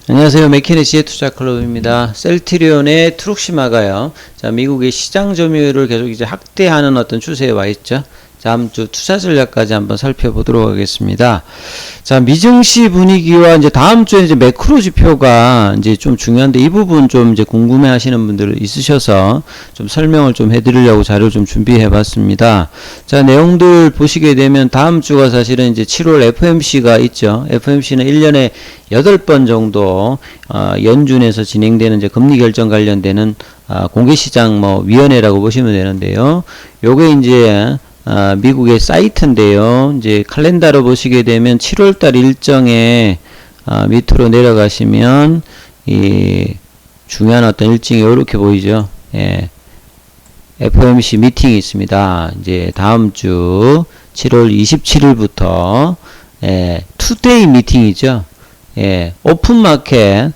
안녕하세요. 맥키네시의 투자클럽입니다. 셀트리온의 트룩시마가요. 자, 미국의 시장 점유율을 계속 이제 확대하는 어떤 추세에 와 있죠. 다음 주 투자 전략까지 한번 살펴보도록 하겠습니다. 자, 미증시 분위기와 이제 다음 주에 이제 매크로 지표가 이제 좀 중요한데 이 부분 좀 이제 궁금해 하시는 분들 있으셔서 좀 설명을 좀 해드리려고 자료 좀 준비해 봤습니다. 자, 내용들 보시게 되면 다음 주가 사실은 이제 7월 FMC가 있죠. FMC는 1년에 8번 정도, 연준에서 진행되는 이제 금리 결정 관련되는, 공개시장 위원회라고 보시면 되는데요. 요게 이제, 미국의 사이트인데요. 이제 칼렌더로 보시게 되면 7월달 일정에 밑으로 내려가시면 이 중요한 어떤 일정이 이렇게 보이죠. 예. FOMC 미팅이 있습니다. 이제 다음 주 7월 27일부터 투데이 미팅이죠. 예. 오픈 마켓,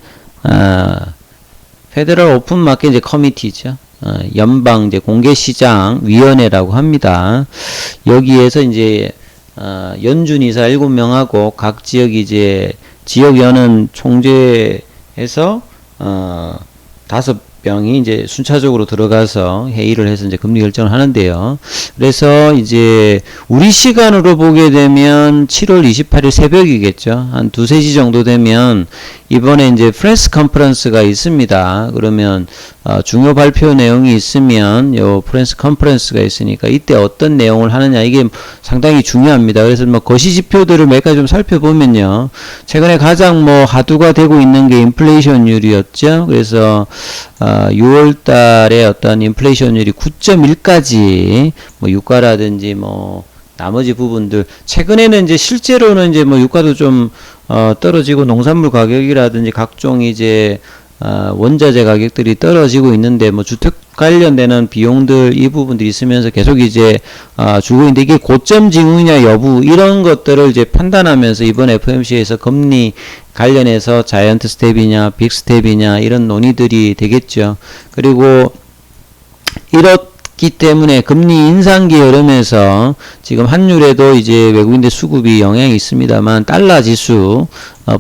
페더럴 오픈 마켓 이제 커미티죠. 연방 이제 공개시장 위원회라고 합니다. 여기에서 이제 연준 이사 7명하고 각 지역 이제 지역연은 총재에서 5명이 이제 순차적으로 들어가서 회의를 해서 이제 금리 결정을 하는데요. 그래서 이제 우리 시간으로 보게 되면 7월 28일 새벽이겠죠. 한 2, 3시 정도 되면 이번에 이제 프레스 컨퍼런스가 있습니다. 그러면 중요 발표 내용이 있으면 요 프레스 컨퍼런스가 있으니까 이때 어떤 내용을 하느냐 이게 상당히 중요합니다. 그래서 거시 지표들을 몇 가지 좀 살펴보면요. 최근에 가장 화두가 되고 있는 게 인플레이션율이었죠. 그래서 6월 달에 어떤 인플레이션율이 9.1까지 유가라든지 나머지 부분들 최근에는 이제 실제로는 이제 유가도 좀 떨어지고 농산물 가격이라든지 각종 이제 원자재 가격들이 떨어지고 있는데 주택 관련되는 비용들 이 부분들이 있으면서 계속 이제 주고 있는데 이게 고점 징후냐 여부 이런 것들을 이제 판단하면서 이번 FOMC에서 금리 관련해서 자이언트 스텝이냐 빅 스텝이냐 이런 논의들이 되겠죠. 그리고 이렇기 때문에 금리 인상기 흐름에서 지금 환율에도 이제 외국인들 수급이 영향이 있습니다만 달러 지수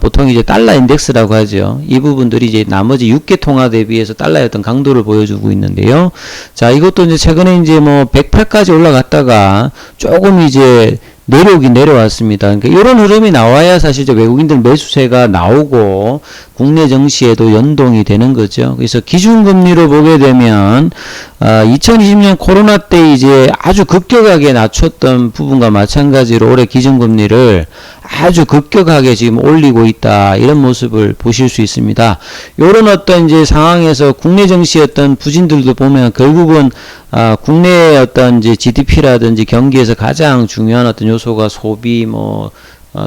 보통 이제 달러 인덱스라고 하죠. 이 부분들이 이제 나머지 6개 통화 대비해서 달러의 어떤 강도를 보여주고 있는데요. 자, 이것도 이제 최근에 이제 108까지 올라갔다가 조금 이제 내려오긴 내려왔습니다. 그러니까 이런 흐름이 나와야 사실 이제 외국인들 매수세가 나오고 국내 증시에도 연동이 되는 거죠. 그래서 기준금리로 보게 되면 2020년 코로나 때 이제 아주 급격하게 낮췄던 부분과 마찬가지로 올해 기준금리를 아주 급격하게 지금 올리고 있다. 이런 모습을 보실 수 있습니다. 요런 어떤 이제 상황에서 국내 증시 어떤 부진들도 보면 결국은 국내의 어떤 이제 GDP라든지 경기에서 가장 중요한 어떤 요소가 소비,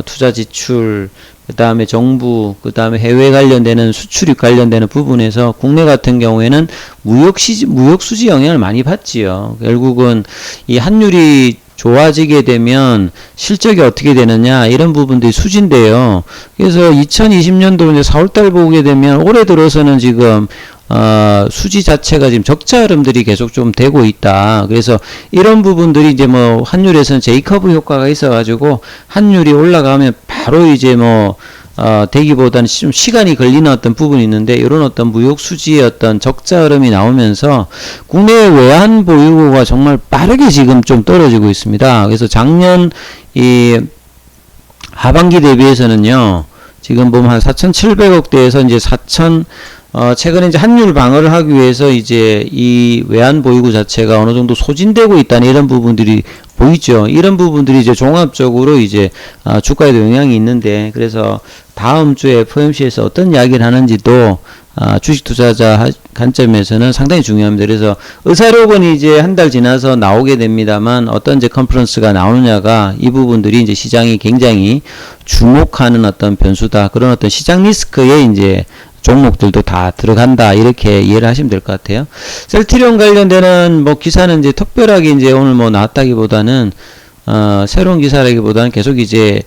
투자 지출, 그 다음에 정부, 그 다음에 해외 관련되는 수출입 관련되는 부분에서 국내 같은 경우에는 무역 수지 영향을 많이 받지요. 결국은 이 환율이 좋아지게 되면 실적이 어떻게 되느냐 이런 부분들이 수지인데요. 그래서 2020년도 이제 4월달 보게 되면 올해 들어서는 지금 수지 자체가 지금 적자 흐름들이 계속 좀 되고 있다. 그래서 이런 부분들이 이제 환율에서는 J커브 효과가 있어가지고 환율이 올라가면 바로 이제 되기보다는 좀 시간이 걸리는 어떤 부분이 있는데 이런 어떤 무역 수지의 어떤 적자 흐름이 나오면서 국내 외환 보유고가 정말 빠르게 지금 좀 떨어지고 있습니다. 그래서 작년 이 하반기 대비해서는요. 지금 보면 한 4,700억대에서 이제 최근에 이제 환율 방어를 하기 위해서 이제 이 외환 보유고 자체가 어느 정도 소진되고 있다는 이런 부분들이 보이죠. 이런 부분들이 이제 종합적으로 이제 주가에도 영향이 있는데 그래서 다음 주에 FOMC에서 어떤 이야기를 하는지도 주식 투자자 관점에서는 상당히 중요합니다. 그래서 의사록은 이제 한 달 지나서 나오게 됩니다만 어떤 이제 컨퍼런스가 나오느냐가 이 부분들이 이제 시장이 굉장히 주목하는 어떤 변수다. 그런 어떤 시장 리스크에 이제 종목들도 다 들어간다 이렇게 이해를 하시면 될 것 같아요. 셀트리온 관련되는 기사는 이제 특별하게 이제 오늘 나왔다기보다는 새로운 기사라기보다는 계속 이제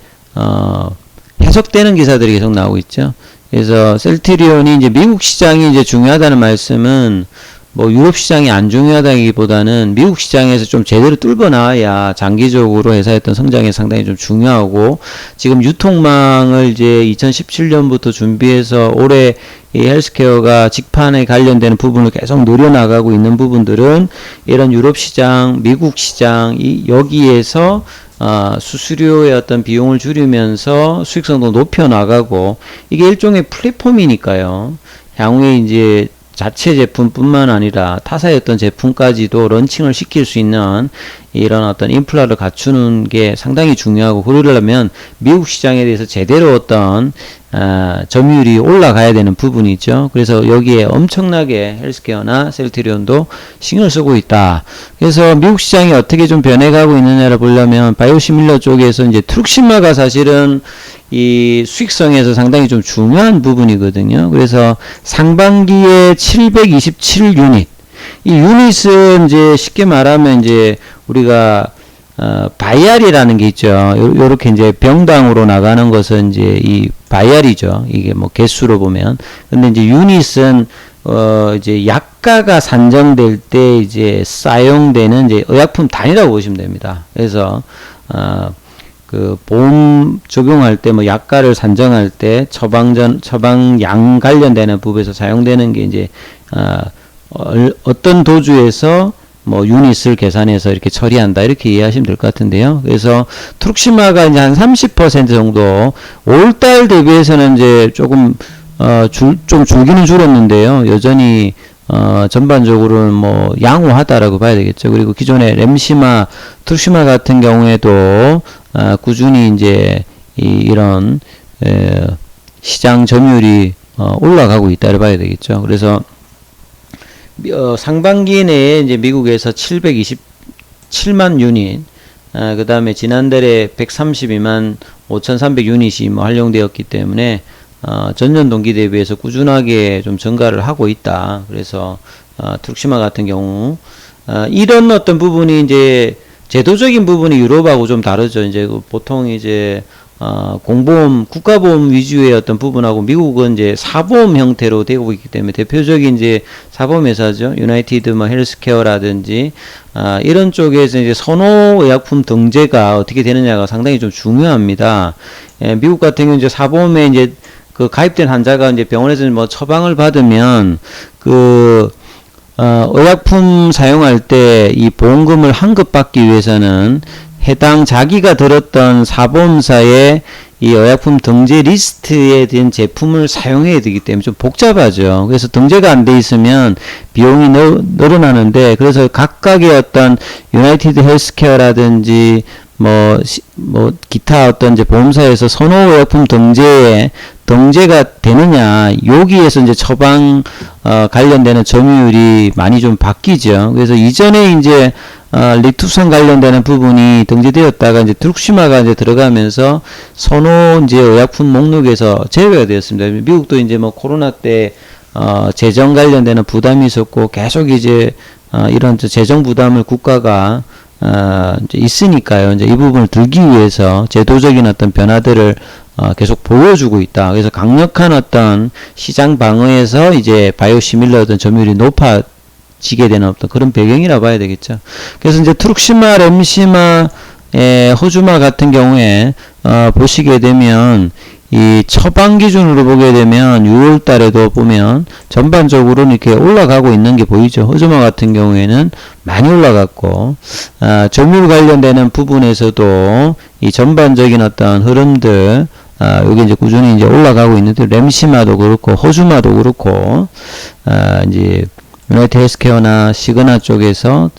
해석되는 기사들이 계속 나오고 있죠. 그래서 셀트리온이 이제 미국 시장이 이제 중요하다는 말씀은 뭐 유럽 시장이 안 중요하다기보다는 미국 시장에서 좀 제대로 뚫고 나와야 장기적으로 회사의 어떤 성장에 상당히 좀 중요하고, 지금 유통망을 이제 2017년부터 준비해서 올해 이 헬스케어가 직판에 관련되는 부분을 계속 늘려나가고 있는 부분들은 이런 유럽 시장, 미국 시장, 여기에서 수수료의 어떤 비용을 줄이면서 수익성도 높여 나가고, 이게 일종의 플랫폼이니까요. 향후에 이제 자체 제품뿐만 아니라 타사의 어떤 제품까지도 런칭을 시킬 수 있는 이런 어떤 인프라를 갖추는 게 상당히 중요하고, 그러려면 미국 시장에 대해서 제대로 어떤 점유율이 올라가야 되는 부분이죠. 그래서 여기에 엄청나게 헬스케어나 셀트리온도 신경을 쓰고 있다. 그래서 미국 시장이 어떻게 좀 변해가고 있느냐를 보려면 바이오시밀러 쪽에서 이제 트룩시마가 사실은 이 수익성에서 상당히 좀 중요한 부분이거든요. 그래서 상반기에 727유닛. 이 유닛은 이제 쉽게 말하면 이제 우리가 바이알이라는 게 있죠. 요렇게 이제 병당으로 나가는 것은 이제 이 바이알이죠. 이게 뭐 개수로 보면. 근데 이제 유닛은 이제 약가가 산정될 때 이제 사용되는 이제 의약품 단위라고 보시면 됩니다. 그래서 그 보험 적용할 때 뭐 약가를 산정할 때 처방양 관련되는 부분에서 사용되는 게 이제 어떤 도주에서 뭐 유닛을 계산해서 이렇게 처리한다, 이렇게 이해하시면 될 것 같은데요. 그래서 트룩시마가 이제 한 30% 정도 5월달 대비해서는 이제 조금 좀 줄기는 줄었는데요. 여전히 전반적으로는 뭐 양호하다라고 봐야 되겠죠. 그리고 기존의 램시마, 트룩시마 같은 경우에도 꾸준히 이제 이런 시장 점유율이 올라가고 있다를 봐야 되겠죠. 그래서 상반기 내에 이제 미국에서 727만 유닛, 그 다음에 지난달에 132만 5,300 유닛이 뭐 활용되었기 때문에 전년 동기 대비해서 꾸준하게 좀 증가를 하고 있다. 그래서 트룩시마 같은 경우 이런 어떤 부분이 이제 제도적인 부분이 유럽하고 좀 다르죠. 이제 보통 이제 공보험, 국가보험 위주의 어떤 부분하고 미국은 이제 사보험 형태로 되고 있기 때문에 대표적인 이제 사보험 회사죠. 유나이티드 뭐 헬스케어라든지 이런 쪽에서 이제 선호 의약품 등재가 어떻게 되느냐가 상당히 좀 중요합니다. 미국 같은 경우 이제 사보험에 이제 그 가입된 환자가 이제 병원에서 뭐 처방을 받으면 의약품 사용할 때 이 보험금을 환급받기 위해서는 해당 자기가 들었던 사보험사의 이 의약품 등재 리스트에 된 제품을 사용해야 되기 때문에 좀 복잡하죠. 그래서 등재가 안 돼 있으면 비용이 늘어나는데, 그래서 각각의 어떤 유나이티드 헬스케어라든지 뭐 기타 어떤 이제 보험사에서 선호 의약품 등재가 되느냐, 여기에서 이제 처방 관련되는 점유율이 많이 좀 바뀌죠. 그래서 이전에 이제 리투산 관련되는 부분이 등재되었다가 이제 트룩시마가 이제 들어가면서 선호 이제 의약품 목록에서 제외가 되었습니다. 미국도 이제 뭐 코로나 때 재정 관련되는 부담이 있었고 계속 이제 이런 재정 부담을 국가가 이제 있으니까요. 이제 이 부분을 들기 위해서 제도적인 어떤 변화들을 계속 보여주고 있다. 그래서 강력한 어떤 시장 방어에서 이제 바이오시밀러 어떤 점유율이 높아지게 되는 어떤 그런 배경이라 봐야 되겠죠. 그래서 이제 트룩시마, 램시마, 호주마 같은 경우에 보시게 되면 이 처방 기준으로 보게 되면 6월 달에도 보면 전반적으로 이렇게 올라가고 있는 게 보이죠. 호주마 같은 경우에는 많이 올라갔고, 점유율 관련되는 부분에서도 이 전반적인 어떤 흐름들, 여기 이제 꾸준히 이제 올라가고 있는데, 램시마도 그렇고, 호주마도 그렇고, 이제, 유나이티드 헬스케어나 시그나 쪽에서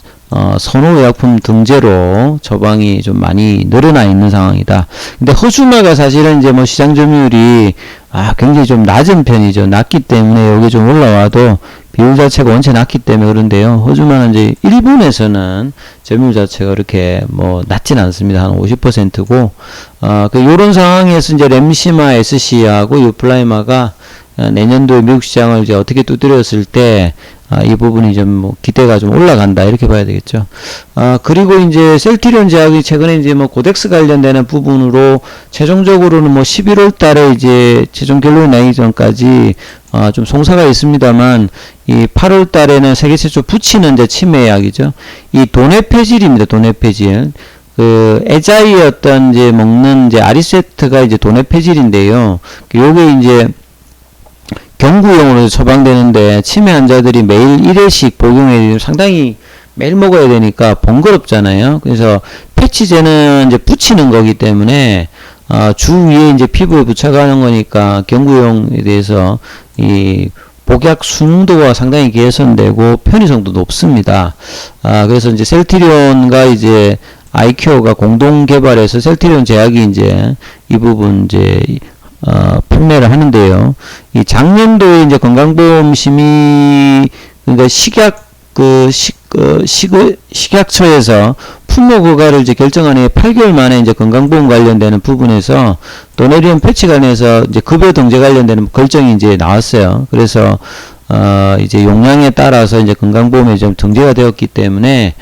선호 의약품 등재로 처방이 좀 많이 늘어나 있는 상황이다. 근데 호주마가 사실은 이제 뭐 시장 점유율이 굉장히 좀 낮은 편이죠. 낮기 때문에 여기 좀 올라와도 비율 자체가 원체 낮기 때문에 그런데요. 호주마는 이제 일본에서는 점유율 자체가 그렇게 뭐 낮진 않습니다. 한 50%고, 요런 상황에서 이제 램시마, SC하고 유플라이마가 내년도에 미국 시장을 이제 어떻게 두드렸을 때 이 부분이 좀 뭐 기대가 좀 올라간다 이렇게 봐야 되겠죠. 그리고 이제 셀트리온 제약이 최근에 이제 뭐 고덱스 관련되는 부분으로 최종적으로는 뭐 11월 달에 이제 최종 결론이 나기 전까지 좀 송사가 있습니다만 이 8월 달에는 세계 최초 붙이는 이제 치매약이죠. 이 도네페질입니다. 도네페질. 그 에자이 어떤 이제 먹는 이제 아리세트가 이제 도네페질인데요. 요게 이제 경구용으로 처방되는데 치매 환자들이 매일 1회씩 복용해 상당히 매일 먹어야 되니까 번거롭잖아요. 그래서 패치제는 이제 붙이는 거기 때문에 주 위에 이제 피부에 부착하는 거니까 경구용에 대해서 이 복약 순도가 상당히 개선되고 편의성도 높습니다. 그래서 이제 셀트리온과 이제 아이큐어가 공동 개발해서 셀트리온 제약이 이제 이 부분 이제 판매를 하는데요. 이 작년도에 이제 건강보험 심의 그러니까 식약처에서 품목 허가를 이제 결정한 후에 8개월 만에 이제 건강보험 관련되는 부분에서 도네리온 패치 관련해서 이제 급여 등재 관련되는 결정이 이제 나왔어요. 그래서 이제 용량에 따라서 이제 건강보험에 좀 등재가 되었기 때문에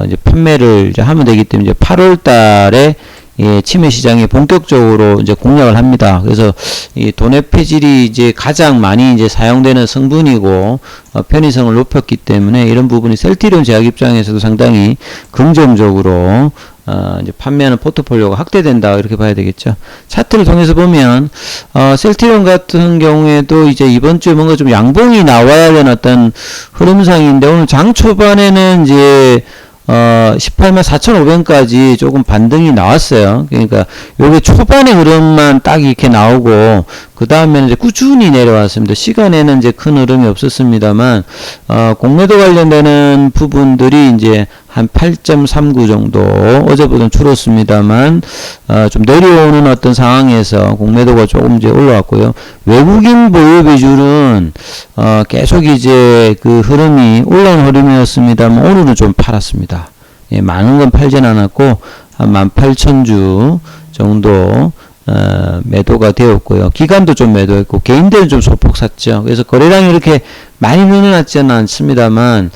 이제 판매를 이제 하면 되기 때문에 이제 8월 달에 예, 치매 시장에 본격적으로 이제 공략을 합니다. 그래서 이 도네페질이 이제 가장 많이 이제 사용되는 성분이고 편의성을 높였기 때문에 이런 부분이 셀트리온 제약 입장에서도 상당히 긍정적으로 이제 판매하는 포트폴리오가 확대된다 이렇게 봐야 되겠죠. 차트를 통해서 보면 셀트리온 같은 경우에도 이제 이번 주에 뭔가 좀 양봉이 나와야 되는 어떤 흐름상인데 오늘 장 초반에는 이제 18만 4,500까지 조금 반등이 나왔어요. 그러니까 요게 초반의 흐름만 딱 이렇게 나오고 그 다음에는 이제 꾸준히 내려왔습니다. 시간에는 이제 큰 흐름이 없었습니다만 공매도 관련되는 부분들이 이제 한 8.39 정도 어제보다는 줄었습니다만 좀 내려오는 어떤 상황에서 공매도가 조금 이제 올라왔고요. 외국인 보유 비중은 계속 이제 그 흐름이 올라온 흐름이었습니다만 오늘은 좀 팔았습니다. 예, 많은 건 팔진 않았고 한 18,000주 정도 매도가 되었고요. 기관도 좀 매도했고 개인들은 좀 소폭 샀죠. 그래서 거래량이 이렇게 많이 늘어났지는 않습니다만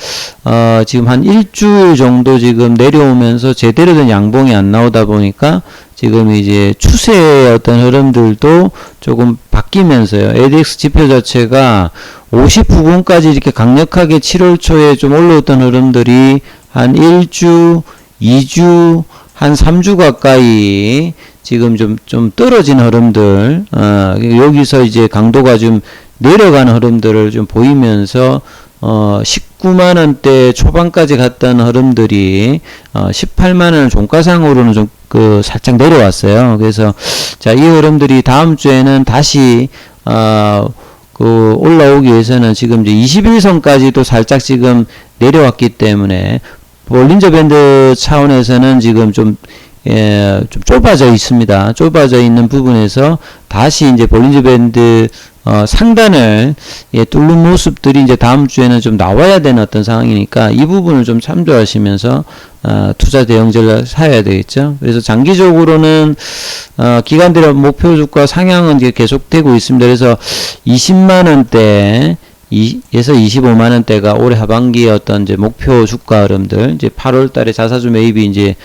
지금 한 일주일 정도 지금 내려오면서 제대로 된 양봉이 안 나오다 보니까 지금 이제 추세의 어떤 흐름들도 조금 바뀌면서요. ADX 지표 자체가 50부근까지 이렇게 강력하게 7월 초에 좀 올라왔던 흐름들이 한 1주, 2주, 한 3주 가까이 지금 좀 떨어진 흐름들, 여기서 이제 강도가 좀 내려가는 흐름들을 좀 보이면서, 19만원대 초반까지 갔던 흐름들이, 18만원을 종가상으로는 좀 살짝 내려왔어요. 그래서, 자, 이 흐름들이 다음 주에는 다시, 올라오기 위해서는 지금 이제 21선까지도 살짝 지금 내려왔기 때문에, 볼린저 밴드 차원에서는 지금 좀 좁아져 있습니다. 좁아져 있는 부분에서 다시 이제 볼린저 밴드 상단을 뚫는 모습들이 이제 다음 주에는 좀 나와야 되는 어떤 상황이니까 이 부분을 좀 참조하시면서 투자 대응전략을 사야 되겠죠. 그래서 장기적으로는 기관들의 목표 주가 상향은 이제 계속되고 있습니다. 그래서 20만원대 에서 25만원대가 올해 하반기에 어떤 이제 목표 주가 흐름들, 이제 8월 달에 자사주 매입이 이제,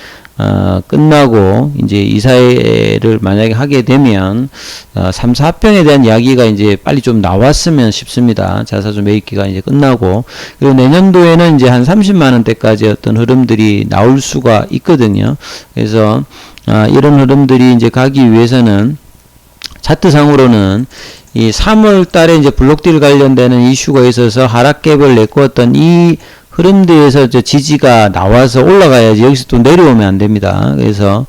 끝나고, 이제 이사회를 만약에 하게 되면, 3, 4평에 대한 이야기가 이제 빨리 좀 나왔으면 싶습니다. 자사주 매입기가 이제 끝나고. 그리고 내년도에는 이제 한 30만원대까지 어떤 흐름들이 나올 수가 있거든요. 그래서, 이런 흐름들이 이제 가기 위해서는, 차트상으로는 이 3월 달에 이제 블록딜 관련되는 이슈가 있어서 하락갭을 내꾸었던 이 흐름대에서 지지가 나와서 올라가야지 여기서 또 내려오면 안 됩니다. 그래서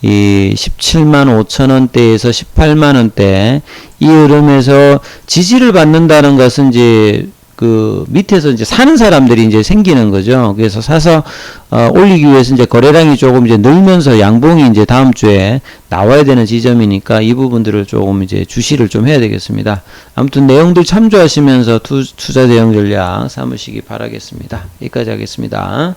이 17만 5천원대에서 18만원대 이 흐름에서 지지를 받는다는 것은 이제 그 밑에서 이제 사는 사람들이 이제 생기는 거죠. 그래서 사서 올리기 위해서 이제 거래량이 조금 이제 늘면서 양봉이 이제 다음 주에 나와야 되는 지점이니까 이 부분들을 조금 이제 주시를 좀 해야 되겠습니다. 아무튼 내용들 참조하시면서 투자 대응 전략 삼으시기 바라겠습니다. 여기까지 하겠습니다.